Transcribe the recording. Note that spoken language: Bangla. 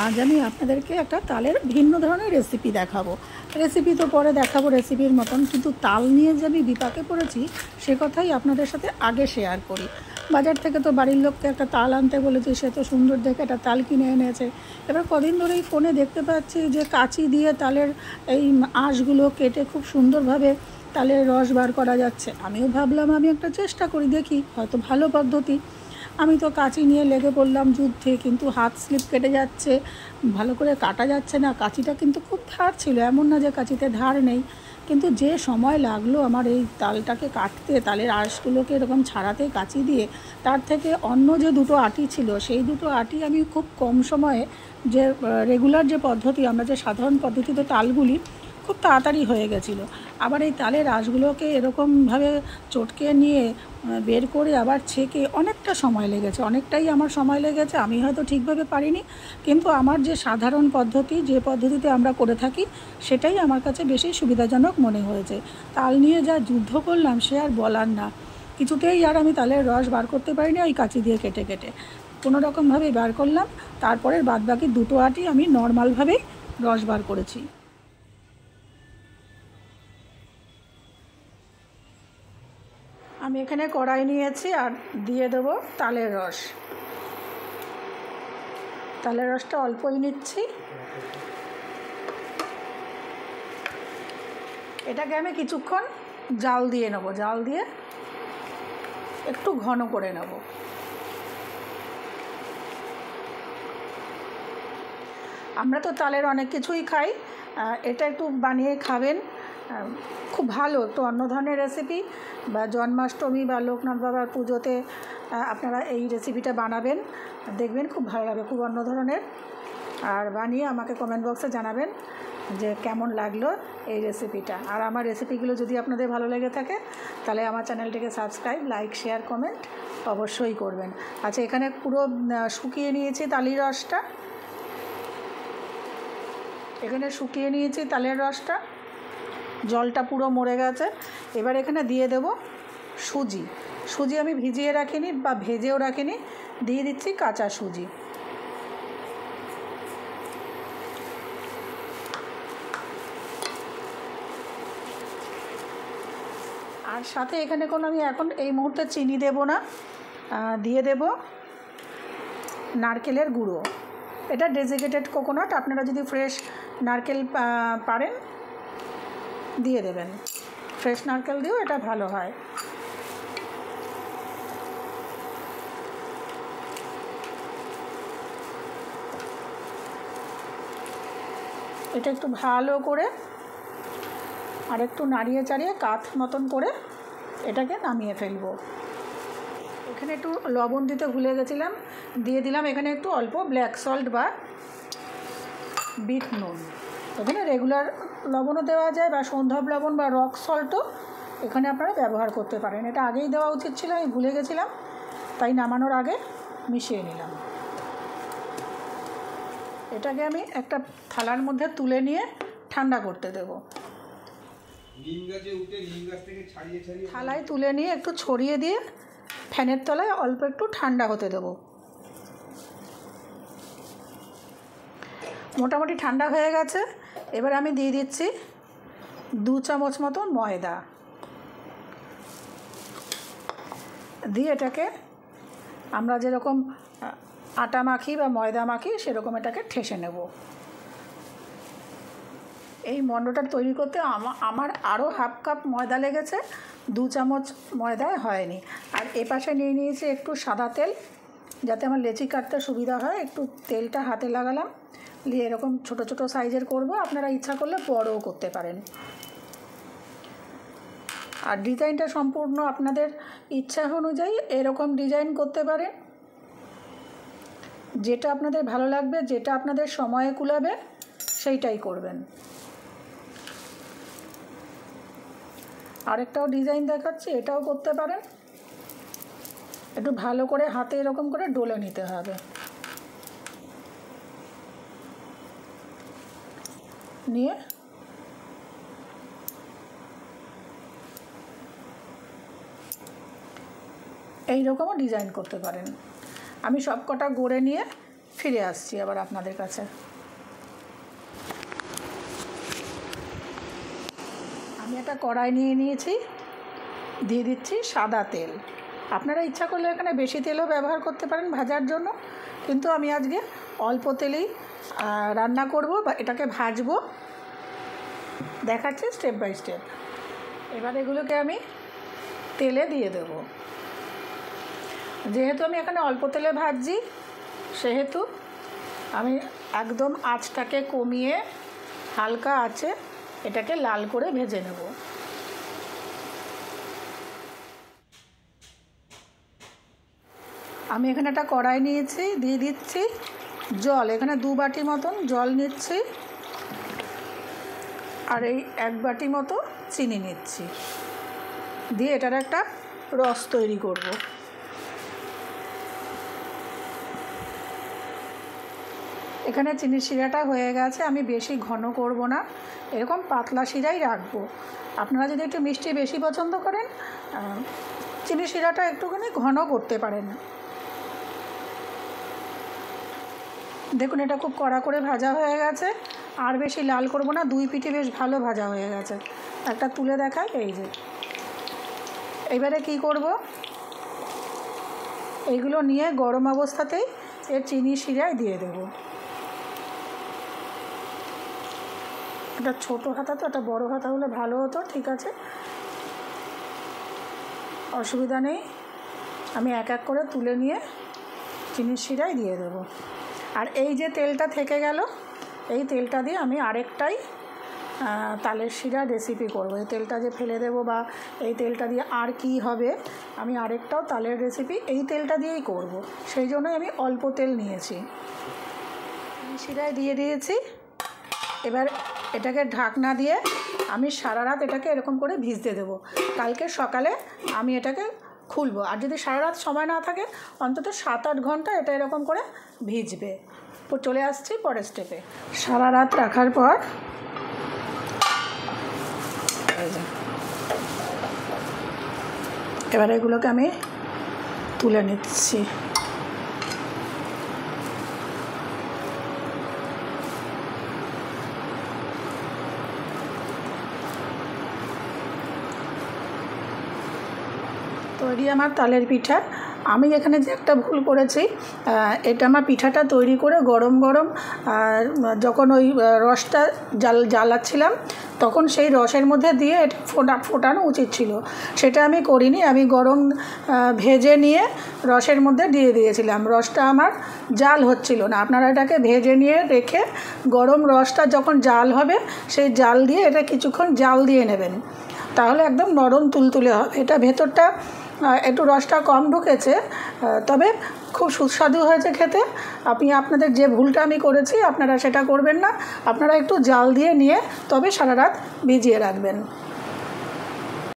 আজ আমি আপনাদেরকে একটা তালের ভিন্ন ধরনের রেসিপি দেখাবো। রেসিপি তো পরে দেখাবো রেসিপির মতন, কিন্তু তাল নিয়ে যে আমি বিপাকে পড়েছি সে কথাই আপনাদের সাথে আগে শেয়ার করি। বাজার থেকে তো বাড়ির লোককে একটা তাল আনতে বলেছি, সে তো সুন্দর দেখে একটা তাল কিনে এনেছে। এবার কদিন ধরেই ফোনে দেখতে পাচ্ছি যে কাঁচি দিয়ে তালের এই আঁশগুলো কেটে খুব সুন্দরভাবে তালের রস বার করা যাচ্ছে। আমিও ভাবলাম আমি একটা চেষ্টা করি, দেখি হয়তো ভালো পদ্ধতি। আমি তো কাঁচি নিয়ে লেগে পড়লাম যুদ্ধে, কিন্তু হাত স্লিপ কেটে যাচ্ছে, ভালো করে কাটা যাচ্ছে না। কাঁচিটা কিন্তু খুব ধার ছিল, এমন না যে কাঁচিতে ধার নেই, কিন্তু যে সময় লাগলো আমার এই তালটাকে কাটতে, তালের আঁশগুলোকে এরকম ছাড়াতে কাঁচি দিয়ে, তার থেকে অন্য যে দুটো আটি ছিল সেই দুটো আটি আমি খুব কম সময়ে, যে রেগুলার যে পদ্ধতি, আমরা যে সাধারণ পদ্ধতিতে তালগুলি, খুব তাড়াতাড়ি হয়ে গেছিলো। আবার এই তালের আঁশগুলোকে এরকমভাবে চটকে নিয়ে বের করে আবার ছেঁকে অনেকটা সময় লেগেছে, অনেকটাই আমার সময় লেগেছে। আমি হয়তো ঠিকভাবে পারিনি, কিন্তু আমার যে সাধারণ পদ্ধতি, যে পদ্ধতিতে আমরা করে থাকি, সেটাই আমার কাছে বেশি সুবিধাজনক মনে হয়েছে। তাল নিয়ে যা যুদ্ধ করলাম সে আর বলার না। কিছুতেই আর আমি তালের রস বার করতে পারিনি, ওই কাঁচি দিয়ে কেটে কেটে কোনো রকমভাবেই বার করলাম। তারপরের বাদবাকি দুটো আটি আমি নর্মালভাবেই রস বার করেছি। আমি এখানে কড়াই নিয়েছি আর দিয়ে দেবো তালের রস। তালের রসটা অল্পই নিচ্ছি। এটাকে আমি কিছুক্ষণ জাল দিয়ে নেব, জাল দিয়ে একটু ঘন করে নেব। আমরা তো তালের অনেক কিছুই খাই, এটা একটু বানিয়ে খাবেন, খুব ভালো। একটু অন্য ধরনের রেসিপি, বা জন্মাষ্টমী বা লোকনাথ বাবার পুজোতে আপনারা এই রেসিপিটা বানাবেন, দেখবেন খুব ভালো লাগে, খুব অন্য ধরনের। আর বানিয়ে আমাকে কমেন্ট বক্সে জানাবেন যে কেমন লাগলো এই রেসিপিটা। আর আমার রেসিপিগুলো যদি আপনাদের ভালো লেগে থাকে তাহলে আমার চ্যানেলটিকে সাবস্ক্রাইব, লাইক, শেয়ার, কমেন্ট অবশ্যই করবেন। আচ্ছা, এখানে পুরো শুকিয়ে নিয়েছি তালের রসটা, এখানে শুকিয়ে নিয়েছি তালের রসটা, জলটা পুরো মরে গেছে। এবার এখানে দিয়ে দেব সুজি। সুজি আমি ভিজিয়ে রাখিনি বা ভেজেও রাখিনি, দিয়ে দিচ্ছি কাঁচা সুজি। আর সাথে এখানে কোনো আমি এখন এই মুহূর্তে চিনি দেব না, দিয়ে দেব নারকেলের গুঁড়ো। এটা ডেজিকেটেড কোকোনাট, আপনারা যদি ফ্রেশ নারকেল পারেন দিয়ে দেবেন, ফ্রেশ নারকেল দিয়েও এটা ভালো হয়। এটা একটু ভালো করে আর একটু নাড়িয়ে চাড়িয়ে কাঠ মতন করে এটাকে নামিয়ে ফেলবো। এখানে একটু লবণ দিতে ভুলে গেছিলাম, দিয়ে দিলাম এখানে একটু অল্প ব্ল্যাক সল্ট বা বিট নুন। এখানে রেগুলার লবণও দেওয়া যায়, বা সন্ধ্যব লবণ বা রক সল্টও এখানে আপনারা ব্যবহার করতে পারেন। এটা আগেই দেওয়া উচিত ছিল, আমি ভুলে গেছিলাম, তাই নামানোর আগে মিশিয়ে নিলাম। এটাকে আমি একটা থালার মধ্যে তুলে নিয়ে ঠান্ডা করতে দেব। থালায় তুলে নিয়ে একটু ছড়িয়ে দিয়ে ফ্যানের তলায় অল্প একটু ঠান্ডা হতে দেব। মোটামুটি ঠান্ডা হয়ে গেছে। এবার আমি দিয়ে দিচ্ছি 2 চামচ মতো ময়দা, দিয়ে এটাকে আমরা যেরকম আটা মাখি বা ময়দা মাখি সেরকম এটাকে ঠেসে নেব। এই মণ্ডটা তৈরি করতে আমার আরও হাফ কাপ ময়দা লেগেছে, 2 চামচ ময়দায় হয়নি। আর এপাশে নিয়ে নিয়েছি একটু সাদা তেল, যাতে আমার লেচি কাটতে সুবিধা হয়। একটু তেলটা হাতে লাগালাম, দিয়ে এরকম ছোট ছোট সাইজের করব, আপনারা ইচ্ছা করলে বড়ও করতে পারেন। আর ডিজাইনটা সম্পূর্ণ আপনাদের ইচ্ছা অনুযায়ী এরকম ডিজাইন করতে পারেন, যেটা আপনাদের ভালো লাগবে, যেটা আপনাদের সময়ে কুলাবে সেইটাই করবেন। আরেকটাও ডিজাইন দেখাচ্ছি, এটাও করতে পারেন। একটু ভালো করে হাতে এরকম করে ডলে নিতে হবে, নিয়ে এই রকমও ডিজাইন করতে পারেন। আমি সব কটা গড়ে নিয়ে ফিরে আসছি আবার আপনাদের কাছে। আমি একটা কড়াই নিয়ে নিয়েছি, দিয়ে দিচ্ছি সাদা তেল। আপনারা ইচ্ছা করলে এখানে বেশি তেলও ব্যবহার করতে পারেন ভাজার জন্য, কিন্তু আমি আজকে অল্প তেলেই রান্না করব বা এটাকে ভাজবো, দেখাচ্ছি স্টেপ বাই স্টেপ। এবার এগুলোকে আমি তেলে দিয়ে দেব। যেহেতু আমি এখানে অল্প তেলে ভাজছি, সেহেতু আমি একদম আঁচটাকে কমিয়ে হালকা আঁচে এটাকে লাল করে ভেজে নেব। আমি এখানে একটা কড়াই নিয়েছি, দিয়ে দিচ্ছি জল। এখানে 2 বাটি মতন জল নিচ্ছি, আর এই 1 বাটি মতো চিনি নিচ্ছি, দিয়ে এটার একটা রস তৈরি করব। এখানে চিনির শিরাটা হয়ে গেছে, আমি বেশি ঘন করব না, এরকম পাতলা শিরাই রাখবো। আপনারা যদি একটু মিষ্টি বেশি পছন্দ করেন, চিনির শিরাটা একটুখানি ঘন করতে পারেন। দেখুন এটা খুব কড়া করে ভাজা হয়ে গেছে, আর বেশি লাল করব না, 2 পিঠে বেশ ভালো ভাজা হয়ে গেছে। একটা তুলে দেখাই, এই যে। এবারে কি করব, এইগুলো নিয়ে গরম অবস্থাতেই এর চিনি শিরায় দিয়ে দেব। এটা ছোটো হাতা তো, এটা বড় হাতা হলে ভালো হতো, ঠিক আছে অসুবিধা নেই। আমি এক এক করে তুলে নিয়ে চিনির শিরায় দিয়ে দেব। আর এই যে তেলটা থেকে গেল, এই তেলটা দিয়ে আমি আরেকটাই তালের শিরা রেসিপি করব। এই তেলটা যে ফেলে দেব বা এই তেলটা দিয়ে আর কি হবে, আমি আরেকটাও তালের রেসিপি এই তেলটা দিয়েই করব। সেই জন্যই আমি অল্প তেল নিয়েছি। শিরায় দিয়ে দিয়েছি। এবার এটাকে ঢাকনা দিয়ে আমি সারা রাত এটাকে এরকম করে ভিজতে দেবো। কালকে সকালে আমি এটাকে খুলবো। আর যদি সারা রাত সময় না থাকে, অন্তত 7-8 ঘন্টা এটা এরকম করে ভিজবে। চলে আসছি পরের স্টেপে। সারা রাত রাখার পর এবার এগুলোকে আমি তুলে নিচ্ছি। তৈরি আমার তালের পিঠা। আমি এখানে যে একটা ভুল করেছি, এটা আমার পিঠাটা তৈরি করে গরম গরম যখন ওই রসটা জ্বালাচ্ছিলাম, তখন সেই রসের মধ্যে দিয়ে এটা ফোটানো উচিত ছিল। সেটা আমি করিনি, আমি গরম ভেজে নিয়ে রসের মধ্যে দিয়ে দিয়েছিলাম। রসটা আমার জাল হচ্ছিল না। আপনারা এটাকে ভেজে নিয়ে রেখে গরম রসটা যখন জাল হবে, সেই জাল দিয়ে এটা কিছুক্ষণ জাল দিয়ে নেবেন, তাহলে একদম নরম তুলতুলে হবে। এটা ভেতরটা একটু রসটা কম ঢুকেছে, তবে খুব সুস্বাদু হয়েছে খেতে। আপনাদের যে ভুলটা আমি করেছি, আপনারা সেটা করবেন না। আপনারা একটু জাল দিয়ে নিয়ে তবে সারা রাত ভিজিয়ে রাখবেন।